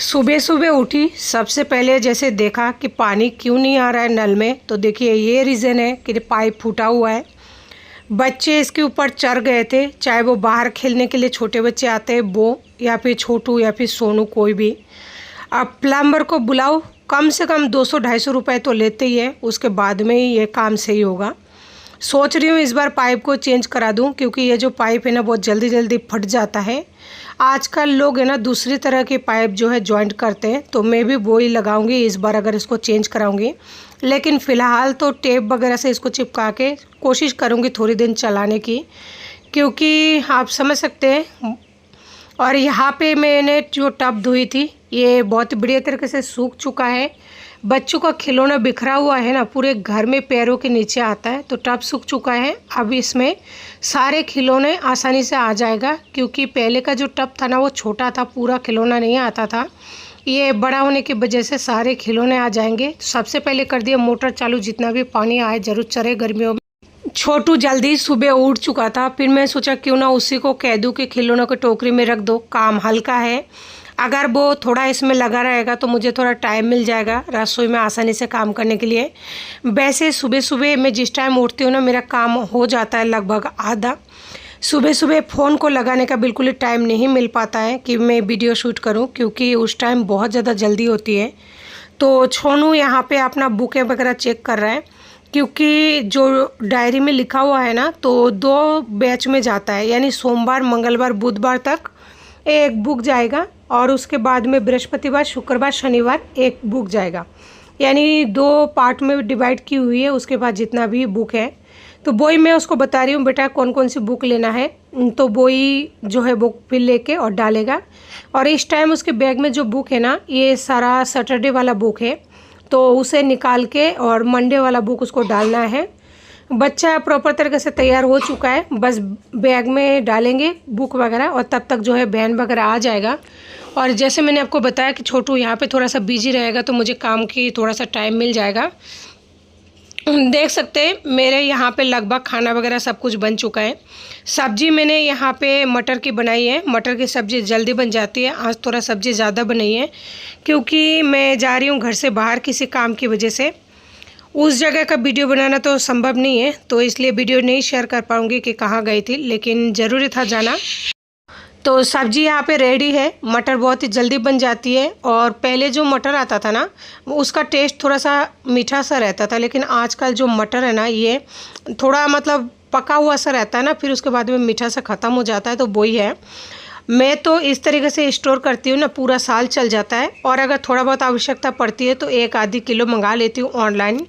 सुबह सुबह उठी, सबसे पहले जैसे देखा कि पानी क्यों नहीं आ रहा है नल में, तो देखिए ये रीज़न है कि पाइप फूटा हुआ है। बच्चे इसके ऊपर चढ़ गए थे, चाहे वो बाहर खेलने के लिए छोटे बच्चे आते हैं वो, या फिर छोटू या फिर सोनू कोई भी। अब प्लम्बर को बुलाओ, कम से कम 200-250 रुपये तो लेते ही है, उसके बाद में ही ये काम सही होगा। सोच रही हूँ इस बार पाइप को चेंज करा दूँ, क्योंकि ये जो पाइप है ना बहुत जल्दी जल्दी फट जाता है। आजकल लोग है ना दूसरी तरह के पाइप जो है जॉइंट करते हैं, तो मैं भी वो ही लगाऊंगी इस बार अगर इसको चेंज कराऊंगी। लेकिन फ़िलहाल तो टेप वगैरह से इसको चिपका के कोशिश करूंगी थोड़ी दिन चलाने की, क्योंकि आप समझ सकते हैं। और यहाँ पे मैंने जो टब धोई थी ये बहुत बढ़िया तरीके से सूख चुका है। बच्चों का खिलौना बिखरा हुआ है ना, पूरे घर में पैरों के नीचे आता है, तो टब सूख चुका है। अब इसमें सारे खिलौने आसानी से आ जाएगा, क्योंकि पहले का जो टब था ना वो छोटा था, पूरा खिलौना नहीं आता था। ये बड़ा होने की वजह से सारे खिलौने आ जाएंगे। सबसे पहले कर दिया मोटर चालू, जितना भी पानी आए जरूर चढ़े गर्मियों में। छोटू जल्दी सुबह उठ चुका था, फिर मैं सोचा क्यों ना उसी को कह दूँ कि खिलौनों की टोकरी में रख दो, काम हल्का है। अगर वो थोड़ा इसमें लगा रहेगा तो मुझे थोड़ा टाइम मिल जाएगा रसोई में आसानी से काम करने के लिए। वैसे सुबह सुबह मैं जिस टाइम उठती हूँ ना मेरा काम हो जाता है लगभग आधा। सुबह सुबह फ़ोन को लगाने का बिल्कुल ही टाइम नहीं मिल पाता है कि मैं वीडियो शूट करूँ, क्योंकि उस टाइम बहुत ज़्यादा जल्दी होती है। तो छोनू यहाँ पे अपना बुकें वगैरह चेक कर रहा है, क्योंकि जो डायरी में लिखा हुआ है ना तो 2 बैच में जाता है, यानी सोमवार मंगलवार बुधवार तक एक बुक जाएगा, और उसके बाद में बृहस्पतिवार शुक्रवार शनिवार एक बुक जाएगा, यानी 2 पार्ट में डिवाइड की हुई है उसके बाद जितना भी बुक है। तो वही मैं उसको बता रही हूँ बेटा कौन कौन सी बुक लेना है, तो वही जो है बुक फिर लेके और डालेगा। और इस टाइम उसके बैग में जो बुक है ना ये सारा सैटरडे वाला बुक है, तो उसे निकाल के और मंडे वाला बुक उसको डालना है। बच्चा प्रॉपर तरीके से तैयार हो चुका है, बस बैग में डालेंगे बुक वगैरह, और तब तक जो है वैन वगैरह आ जाएगा। और जैसे मैंने आपको बताया कि छोटू यहाँ पे थोड़ा सा बिजी रहेगा, तो मुझे काम की थोड़ा सा टाइम मिल जाएगा। देख सकते हैं मेरे यहाँ पे लगभग खाना वगैरह सब कुछ बन चुका है। सब्जी मैंने यहाँ पे मटर की बनाई है, मटर की सब्ज़ी जल्दी बन जाती है। आज थोड़ा सब्ज़ी ज़्यादा बनाई है, क्योंकि मैं जा रही हूँ घर से बाहर किसी काम की वजह से। उस जगह का वीडियो बनाना तो संभव नहीं है, तो इसलिए वीडियो नहीं शेयर कर पाऊँगी कि कहाँ गई थी, लेकिन ज़रूरी था जाना। तो सब्ज़ी यहाँ पे रेडी है। मटर बहुत ही जल्दी बन जाती है, और पहले जो मटर आता था ना उसका टेस्ट थोड़ा सा मीठा सा रहता था, लेकिन आजकल जो मटर है ना ये थोड़ा मतलब पका हुआ सा रहता है ना, फिर उसके बाद में मीठा सा ख़त्म हो जाता है। तो वही है, मैं तो इस तरीके से स्टोर करती हूँ ना, पूरा साल चल जाता है। और अगर थोड़ा बहुत आवश्यकता पड़ती है तो 1-आधी किलो मंगा लेती हूँ ऑनलाइन।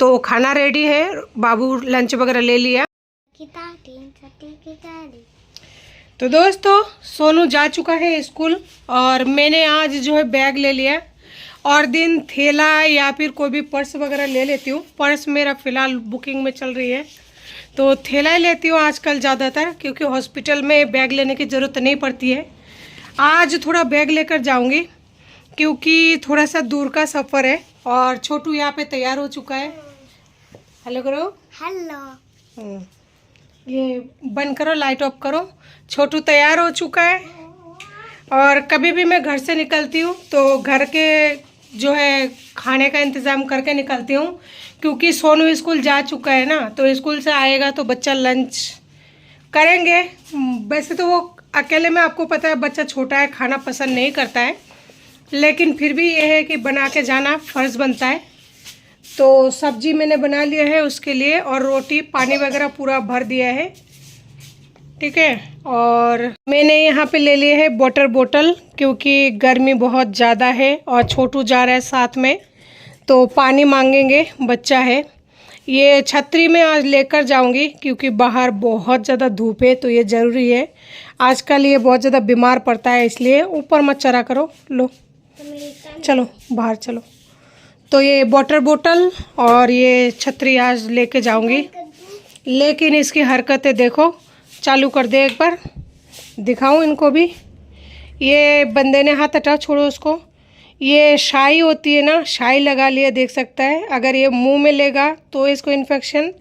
तो खाना रेडी है, बाबू लंच वगैरह ले लिया। तो दोस्तों सोनू जा चुका है स्कूल, और मैंने आज जो है बैग ले लिया। और दिन थैला या फिर कोई भी पर्स वगैरह ले लेती हूँ। पर्स मेरा फ़िलहाल बुकिंग में चल रही है, तो थैला ही लेती हूँ आजकल ज़्यादातर, क्योंकि हॉस्पिटल में बैग लेने की ज़रूरत नहीं पड़ती है। आज थोड़ा बैग लेकर जाऊँगी, क्योंकि थोड़ा सा दूर का सफ़र है। और छोटू यहाँ पे तैयार हो चुका है। हेलो करो। हेलो। ये बंद करो, लाइट ऑफ करो। छोटू तैयार हो चुका है। और कभी भी मैं घर से निकलती हूँ तो घर के जो है खाने का इंतज़ाम करके निकलती हूँ, क्योंकि सोनू स्कूल जा चुका है ना, तो स्कूल से आएगा तो बच्चा लंच करेंगे। वैसे तो वो अकेले में, आपको पता है बच्चा छोटा है, खाना पसंद नहीं करता है, लेकिन फिर भी ये है कि बना के जाना फ़र्ज़ बनता है। तो सब्जी मैंने बना लिया है उसके लिए, और रोटी पानी वगैरह पूरा भर दिया है, ठीक है। और मैंने यहाँ पे ले लिए है वाटर बोतल, क्योंकि गर्मी बहुत ज़्यादा है और छोटू जा रहा है साथ में, तो पानी मांगेंगे, बच्चा है। ये छतरी में आज लेकर जाऊंगी, क्योंकि बाहर बहुत ज़्यादा धूप है, तो ये ज़रूरी है। आजकल ये बहुत ज़्यादा बीमार पड़ता है, इसलिए ऊपर मत चढ़ा करो। लो चलो बाहर चलो। तो ये वाटर बोतल और ये छतरी आज लेके जाऊंगी। लेकिन इसकी हरकतें देखो, चालू कर दे, एक बार दिखाऊं इनको भी। ये बंदे ने हाथ हटा, छोड़ो उसको। ये शाई होती है ना, शाई लगा लिया, देख सकता है। अगर ये मुंह में लेगा तो इसको इन्फेक्शन,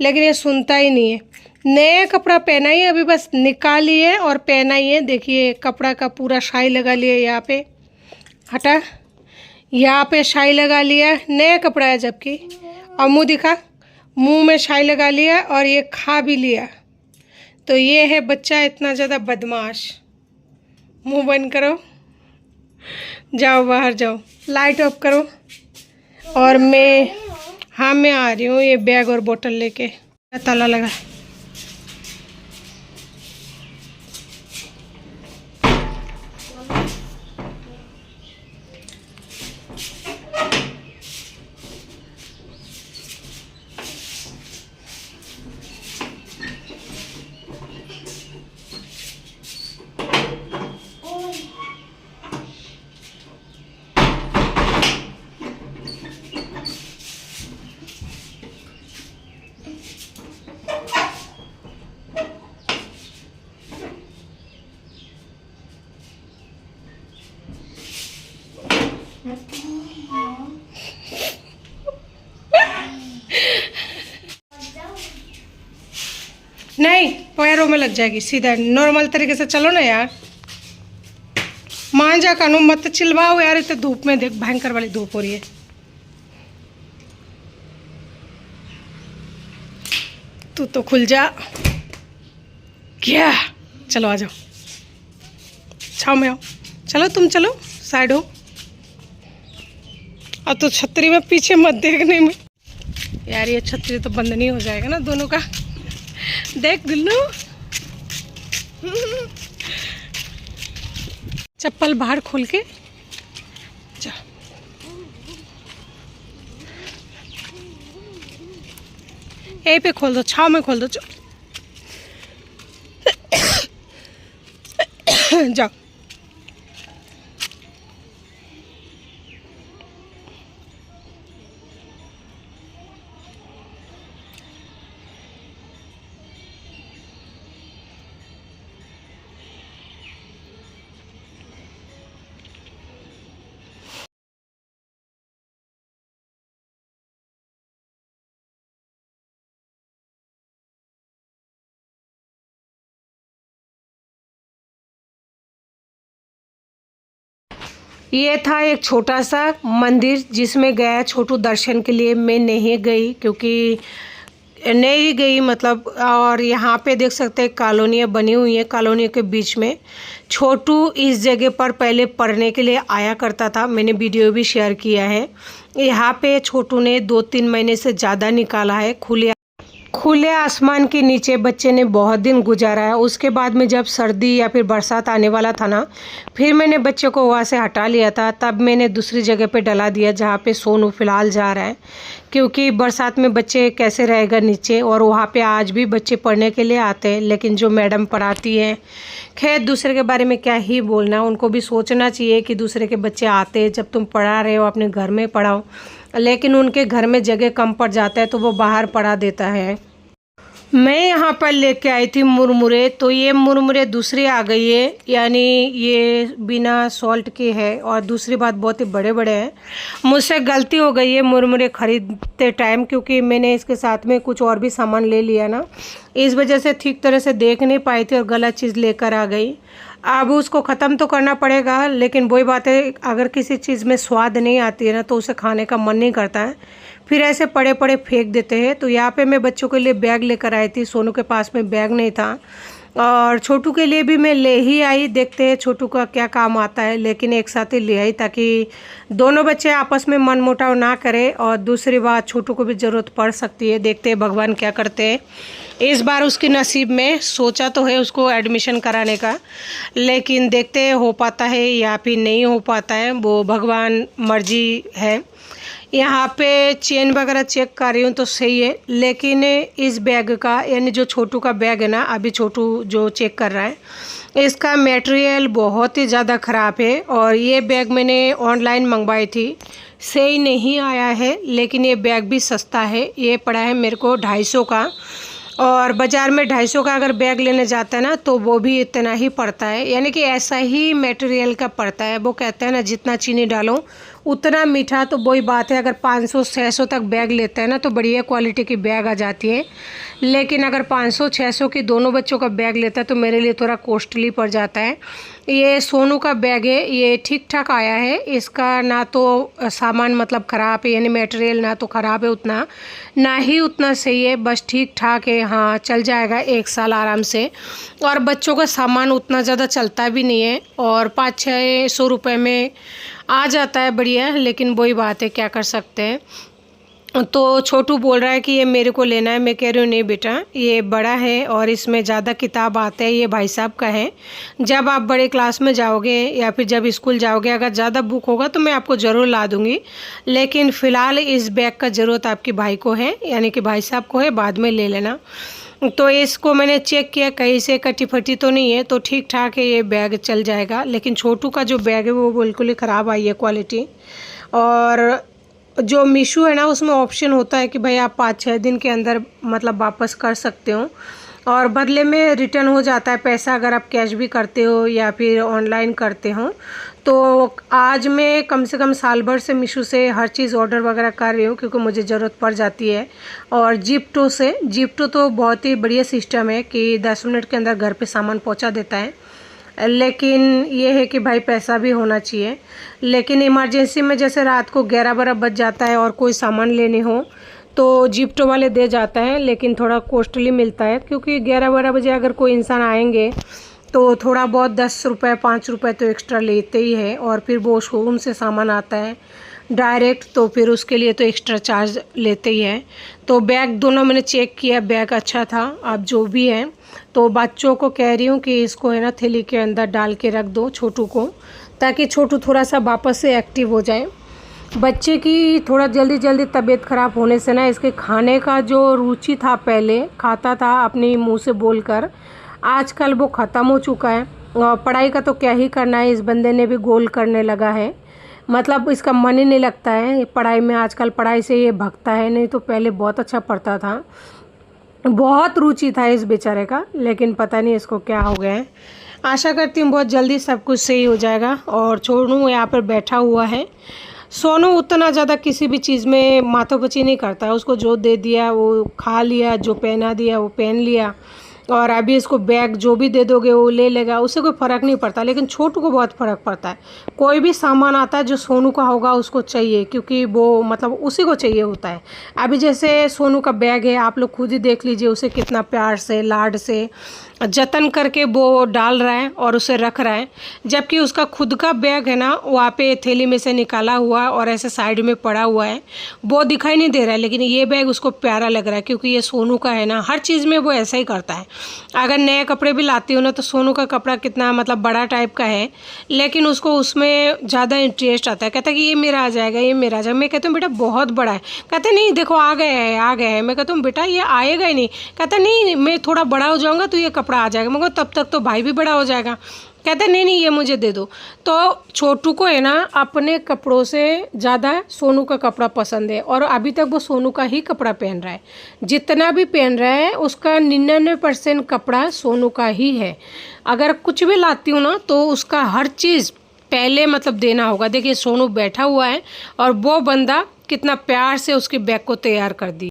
लेकिन ये सुनता ही नहीं है। नया कपड़ा पहना ही है, अभी बस निकाली है और पहना ही है। देखिए कपड़ा का पूरा शाई लगा लिया यहाँ पे, हटा। यहाँ पे शाई लगा लिया, नया कपड़ा है जबकि। और मुंह दिखा, मुंह में शाई लगा लिया और ये खा भी लिया। तो ये है बच्चा इतना ज़्यादा बदमाश। मुंह बंद करो, जाओ बाहर जाओ, लाइट ऑफ करो। और मैं आ रही हूँ ये बैग और बोतल लेके। ताला लगा। नहीं, पैरों में लग जाएगी। सीधा नॉर्मल तरीके से चलो ना यार। मान जा कानू, मत चिल्लाओ यार। इतने धूप में देख, भयंकर वाली धूप हो रही है। तू तो खुल जा। क्या? चलो आ जाओ, छाव में आओ। चलो तुम चलो, साइड हो। अब तो छतरी में पीछे मत देखने में यार। ये छतरी तो बंद नहीं हो जाएगा ना दोनों का। देख गुल्लू, चप्पल बाहर खोल के जा। यहीं पे खोल दो, छाव में खोल दो। जाओ। ये था एक छोटा सा मंदिर जिसमें गया छोटू दर्शन के लिए। मैं नहीं गई क्योंकि नहीं गई मतलब। और यहाँ पे देख सकते हैं कॉलोनियाँ बनी हुई हैं। कॉलोनियों के बीच में छोटू इस जगह पर पहले पढ़ने के लिए आया करता था। मैंने वीडियो भी शेयर किया है। यहाँ पे छोटू ने 2-3 महीने से ज़्यादा निकाला है। खुले आसमान के नीचे बच्चे ने बहुत दिन गुजारा है। उसके बाद में जब सर्दी या फिर बरसात आने वाला था ना, फिर मैंने बच्चे को वहाँ से हटा लिया था। तब मैंने दूसरी जगह पे डला दिया जहाँ पे सोनू फ़िलहाल जा रहा है। क्योंकि बरसात में बच्चे कैसे रहेगा नीचे। और वहाँ पे आज भी बच्चे पढ़ने के लिए आते हैं, लेकिन जो मैडम पढ़ाती है, खैर दूसरे के बारे में क्या ही बोलना। उनको भी सोचना चाहिए कि दूसरे के बच्चे आते हैं, जब तुम पढ़ा रहे हो अपने घर में पढ़ाओ। लेकिन उनके घर में जगह कम पड़ जाता है तो वो बाहर पढ़ा देता है। मैं यहाँ पर लेके आई थी मुरमुरे, तो ये मुरमुरे दूसरी आ गई है, यानी ये बिना सॉल्ट के है। और दूसरी बात बहुत ही बड़े बड़े हैं। मुझसे गलती हो गई है मुरमुरे ख़रीदते टाइम, क्योंकि मैंने इसके साथ में कुछ और भी सामान ले लिया ना, इस वजह से ठीक तरह से देख नहीं पाई थी और गलत चीज़ लेकर आ गई। अब उसको ख़त्म तो करना पड़ेगा, लेकिन वही बात है, अगर किसी चीज़ में स्वाद नहीं आती है ना तो उसे खाने का मन नहीं करता है, फिर ऐसे पड़े पड़े फेंक देते हैं। तो यहाँ पे मैं बच्चों के लिए बैग लेकर आई थी। सोनू के पास में बैग नहीं था और छोटू के लिए भी मैं ले ही आई। देखते हैं छोटू का क्या काम आता है, लेकिन एक साथ ही ले आई ताकि दोनों बच्चे आपस में मनमुटाव ना करें। और दूसरी बात, छोटू को भी ज़रूरत पड़ सकती है। देखते हैं भगवान क्या करते हैं। इस बार उसके नसीब में सोचा तो है उसको एडमिशन कराने का, लेकिन देखते हैं हो पाता है या फिर नहीं हो पाता है, वो भगवान मर्जी है। यहाँ पे चेन वगैरह चेक कर रही हूँ तो सही है, लेकिन इस बैग का, यानी जो छोटू का बैग है ना, अभी छोटू जो चेक कर रहा है, इसका मटेरियल बहुत ही ज़्यादा ख़राब है। और ये बैग मैंने ऑनलाइन मंगवाई थी, सही नहीं आया है। लेकिन ये बैग भी सस्ता है। ये पड़ा है मेरे को 250 का, और बाज़ार में 250 का अगर बैग लेने जाता है ना तो वो भी इतना ही पड़ता है, यानी कि ऐसा ही मटेरियल का पड़ता है। वो कहते हैं ना, जितना चीनी डालो उतना मीठा तो वही बात है, अगर 500-600 तक बैग लेते हैं ना तो बढ़िया क्वालिटी की बैग आ जाती है। लेकिन अगर 500-600 की दोनों बच्चों का बैग लेता है तो मेरे लिए थोड़ा कॉस्टली पड़ जाता है। ये सोनू का बैग है, ये ठीक ठाक आया है। इसका ना तो सामान मतलब ख़राब है, यानी मटेरियल ना तो ख़राब है उतना, ना ही उतना सही है, बस ठीक ठाक है। हाँ, चल जाएगा 1 साल आराम से। और बच्चों का सामान उतना ज़्यादा चलता भी नहीं है और 500-600 रुपये में आ जाता है बढ़िया। लेकिन वही बात है, क्या कर सकते हैं। तो छोटू बोल रहा है कि ये मेरे को लेना है। मैं कह रही हूँ नहीं बेटा, ये बड़ा है और इसमें ज़्यादा किताब आते हैं, ये भाई साहब का है। जब आप बड़े क्लास में जाओगे या फिर जब स्कूल जाओगे, अगर ज़्यादा बुक होगा तो मैं आपको ज़रूर ला दूँगी। लेकिन फ़िलहाल इस बैग का ज़रूरत आपके भाई को है, यानी कि भाई साहब को है, बाद में ले लेना। तो इसको मैंने चेक किया, कहीं से कटी फटी तो नहीं है, तो ठीक ठाक है, ये बैग चल जाएगा। लेकिन छोटू का जो बैग है वो बिल्कुल ही ख़राब आई है क्वालिटी। और जो मीशो है ना, उसमें ऑप्शन होता है कि भाई आप 5-6 दिन के अंदर मतलब वापस कर सकते हो और बदले में रिटर्न हो जाता है पैसा, अगर आप कैश भी करते हो या फिर ऑनलाइन करते हो। तो आज मैं कम से कम साल भर से मीशो से हर चीज़ ऑर्डर वगैरह कर रही हूँ, क्योंकि मुझे ज़रूरत पड़ जाती है। और जिप्टो तो बहुत ही बढ़िया सिस्टम है कि 10 मिनट के अंदर घर पे सामान पहुँचा देता है। लेकिन ये है कि भाई पैसा भी होना चाहिए। लेकिन इमरजेंसी में जैसे रात को 11-12 बज जाता है और कोई सामान लेने हो तो जिप्टो वाले दे जाता है, लेकिन थोड़ा कॉस्टली मिलता है, क्योंकि 11-12 बजे अगर कोई इंसान आएंगे तो थोड़ा बहुत 10 रुपये 5 रुपये तो एक्स्ट्रा लेते ही है। और फिर वो शोरूम से सामान आता है डायरेक्ट, तो फिर उसके लिए तो एक्स्ट्रा चार्ज लेते ही है। तो बैग दोनों मैंने चेक किया, बैग अच्छा था। अब जो भी है, तो बच्चों को कह रही हूँ कि इसको है ना थैली के अंदर डाल के रख दो छोटू को, ताकि छोटू थोड़ा सा वापस से एक्टिव हो जाए। बच्चे की थोड़ा जल्दी तबीयत ख़राब होने से ना, इसके खाने का जो रुचि था, पहले खाता था अपने मुंह से बोलकर, आजकल वो ख़त्म हो चुका है। और पढ़ाई का तो क्या ही करना है, इस बंदे ने भी गोल करने लगा है, मतलब इसका मन ही नहीं लगता है पढ़ाई में। आजकल पढ़ाई से ये भागता है, नहीं तो पहले बहुत अच्छा पढ़ता था, बहुत रुचि था इस बेचारे का। लेकिन पता नहीं इसको क्या हो गया है। आशा करती हूँ बहुत जल्दी सब कुछ सही हो जाएगा। और छोनू यहाँ पर बैठा हुआ है। सोनू उतना ज़्यादा किसी भी चीज़ में माथोपची नहीं करता है, उसको जो दे दिया वो खा लिया, जो पहना दिया वो पहन लिया। और अभी इसको बैग जो भी दे दोगे वो ले लेगा, उससे कोई फ़र्क नहीं पड़ता। लेकिन छोटू को बहुत फ़र्क पड़ता है। कोई भी सामान आता है जो सोनू का होगा उसको चाहिए, क्योंकि वो मतलब उसी को चाहिए होता है। अभी जैसे सोनू का बैग है, आप लोग खुद ही देख लीजिए, उसे कितना प्यार से लाड से जतन करके वो डाल रहा है और उसे रख रहा है। जबकि उसका खुद का बैग है ना, वहाँ पे थैली में से निकाला हुआ और ऐसे साइड में पड़ा हुआ है, वो दिखाई नहीं दे रहा है। लेकिन ये बैग उसको प्यारा लग रहा है, क्योंकि ये सोनू का है ना, हर चीज़ में वो ऐसा ही करता है। अगर नए कपड़े भी लाती हो ना, तो सोनू का कपड़ा कितना मतलब बड़ा टाइप का है, लेकिन उसको उसमें ज़्यादा इंटरेस्ट आता है। कहता है कि ये मेरा आ जाएगा, ये मेरा आ जाएगा। मैं कहती हूँ बेटा बहुत बड़ा है। कहते नहीं देखो आ गए हैं, आ गए हैं। मैं कहता हूँ बेटा ये आएगा ही नहीं। कहता नहीं मैं थोड़ा बड़ा हो जाऊँगा तो ये कपड़ा आ जाएगा। मगर तब तक तो भाई भी बड़ा हो जाएगा। कहता नहीं ये मुझे दे दो। तो छोटू को है ना अपने कपड़ों से ज़्यादा सोनू का कपड़ा पसंद है, और अभी तक वो सोनू का ही कपड़ा पहन रहा है। जितना भी पहन रहा है उसका 99% कपड़ा सोनू का ही है। अगर कुछ भी लाती हूँ ना तो उसका हर चीज़ पहले मतलब देना होगा। देखिए सोनू बैठा हुआ है और वो बंदा कितना प्यार से उसके बैग को तैयार कर दी।